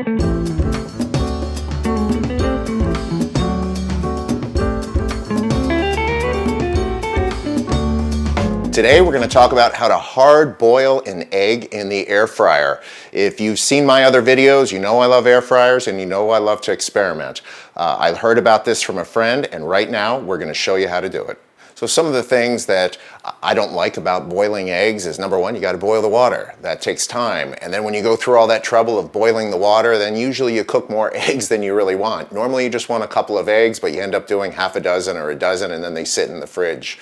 Today we're going to talk about how to hard boil an egg in the air fryer. If you've seen my other videos, you know I love air fryers and you know I love to experiment. I heard about this from a friend, and right now we're going to show you how to do it. So some of the things that I don't like about boiling eggs is, number one, you got to boil the water. That takes time. And then when you go through all that trouble of boiling the water, then usually you cook more eggs than you really want. Normally you just want a couple of eggs, but you end up doing half a dozen or a dozen, and then they sit in the fridge.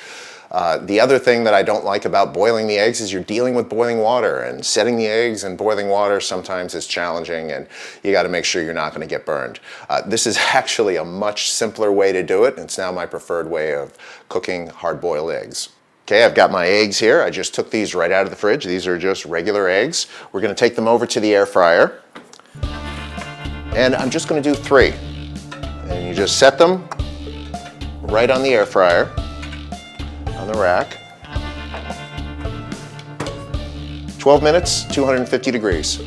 The other thing that I don't like about boiling the eggs is you're dealing with boiling water, and setting the eggs in boiling water sometimes is challenging, and you got to make sure you're not going to get burned. This is actually a much simpler way to do it. It's now my preferred way of cooking hard-boiled eggs. Okay, I've got my eggs here. I just took these right out of the fridge. These are just regular eggs. We're going to take them over to the air fryer, and I'm just going to do 3. And you just set them right on the air fryer, on the rack. 12 minutes, 250 degrees.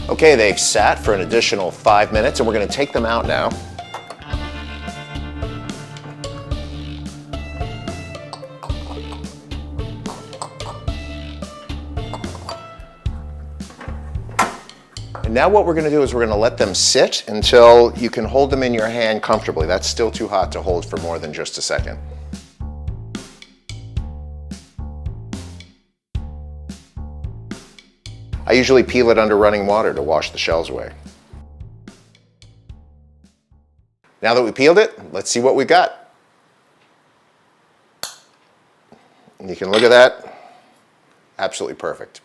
Okay, they've sat for an additional 5 minutes, and we're going to take them out now. And now what we're going to do is we're going to let them sit until you can hold them in your hand comfortably. That's still too hot to hold for more than just a second. I usually peel it under running water to wash the shells away. Now that we peeled it, let's see what we got. And you can look at that. Absolutely perfect.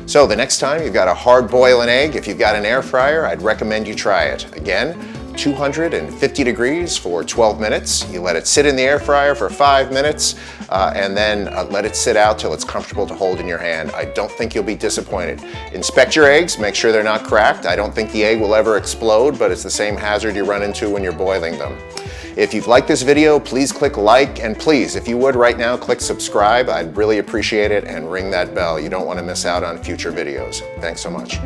So the next time you've got to hard boil an egg, if you've got an air fryer, I'd recommend you try it. Again, 250 degrees for 12 minutes. You let it sit in the air fryer for 5 minutes, and then let it sit out till it's comfortable to hold in your hand. I don't think you'll be disappointed. Inspect your eggs, make sure they're not cracked. I don't think the egg will ever explode, but it's the same hazard you run into when you're boiling them. If you've liked this video, please click like, and please, if you would right now, click subscribe. I'd really appreciate it, and ring that bell. You don't want to miss out on future videos. Thanks so much.